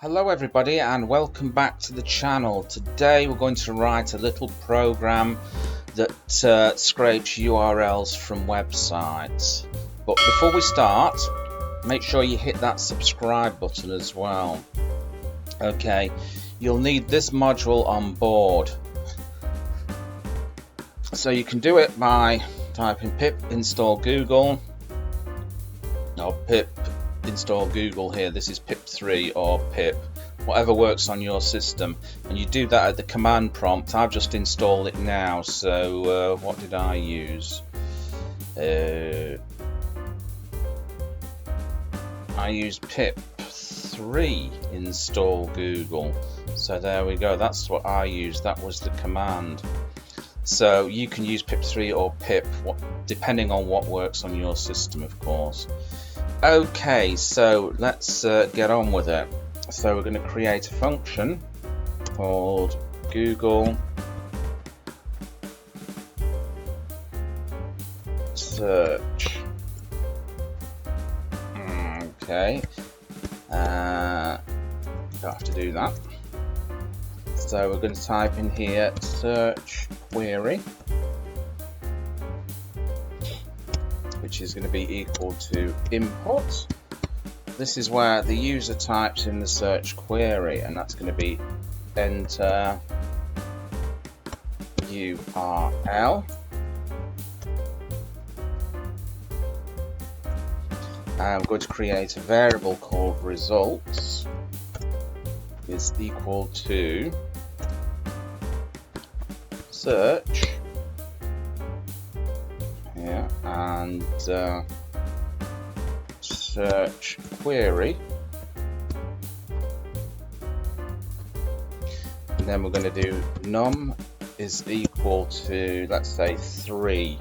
Hello everybody and welcome back to the channel. Today we're going to write a little program that scrapes URLs from websites. But before we start, make sure you hit that subscribe button as well. Okay, you'll need this module on board. So you can do it by typing pip install Google or pip install Google here. This is pip3 or pip, whatever works on your system, and you do that at the command prompt. I've just installed it now, so what did I use? I used pip3 install Google, so there we go. That's what I used. That was the command. So you can use pip3 or pip, depending on what works on your system, of course. Okay, so let's get on with it. So we're going to create a function called Google search. Okay, don't have to do that. So we're going to type in here search query, which is going to be equal to input. This is where the user types in the search query, and that's going to be enter URL. I'm going to create a variable called results is equal to search. And search query, and then we're going to do num is equal to, let's say, 3.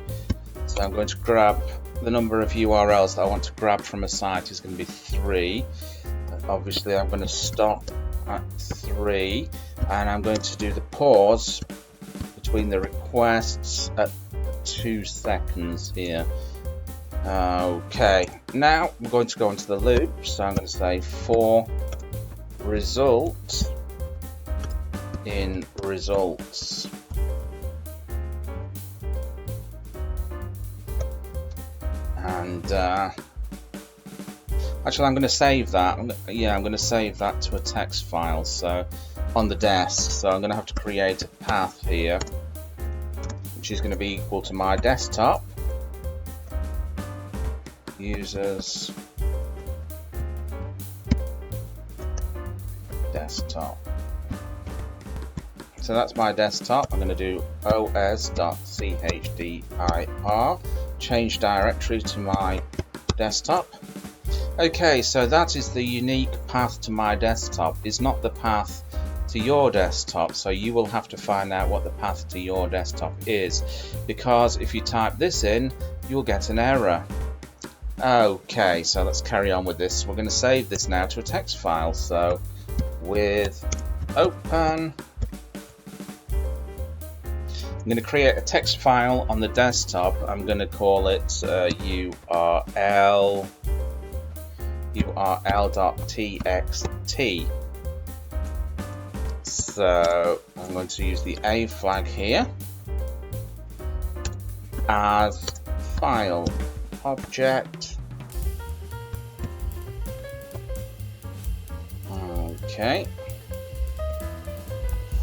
So I'm going to grab the number of URLs that I want to grab from a site is going to be 3. Obviously I'm going to stop at 3, and I'm going to do the pause between the requests at 2 seconds here. Okay, now we're going to go into the loop, so I'm going to say for result in results. And actually I'm going to save that. I'm going to save that to a text file, so on the desk. So I'm going to have to create a path here, which is going to be equal to my desktop. Users desktop. So that's my desktop. I'm going to do os.chddir, change directory to my desktop. Okay, so that is the unique path to my desktop. It's not the path to your desktop, so you will have to find out what the path to your desktop is, because if you type this in, you'll get an error. Okay, so let's carry on with this. We're going to save this now to a text file. So with open, I'm going to create a text file on the desktop. I'm going to call it url.txt. So I'm going to use the A flag here as file object. Okay,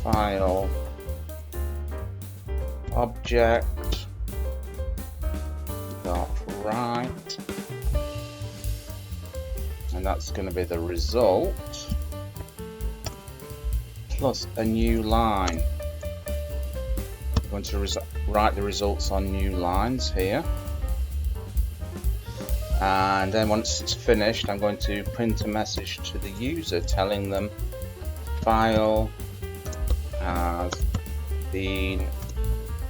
file object dot write, and that's going to be the result plus a new line. I'm going to write the results on new lines here. And then once it's finished, I'm going to print a message to the user telling them file has been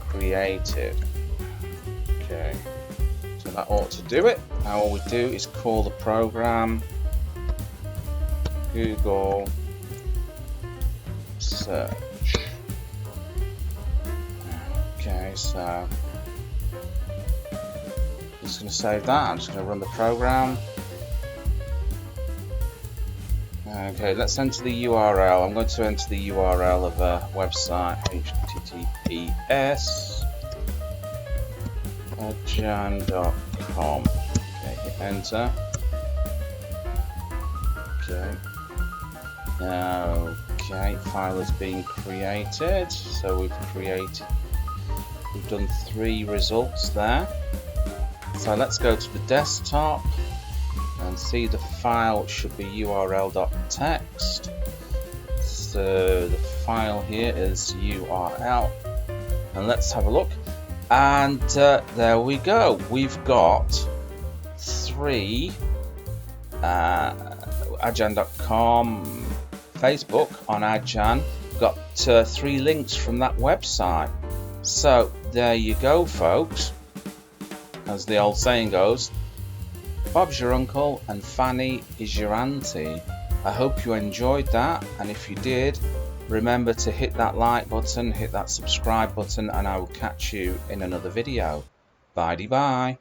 created. Okay, so that ought to do it. Now all we do is call the program Google search. Okay, so I'm just going to save that. I'm just going to run the program. Okay, let's enter the URL. I'm going to enter the URL of a website, https adjan.com. Okay, hit enter. Okay. Okay, file is being created. So we've done 3 results there. So let's go to the desktop and see the file should be url.txt. So the file here is URL, and let's have a look. And there we go. We've got 3 adjan.com, Facebook on Adjan. Got 3 links from that website. So there you go, folks. As the old saying goes, Bob's your uncle and Fanny is your auntie. I hope you enjoyed that, and if you did, remember to hit that like button, hit that subscribe button, and I will catch you in another video. Bye-bye.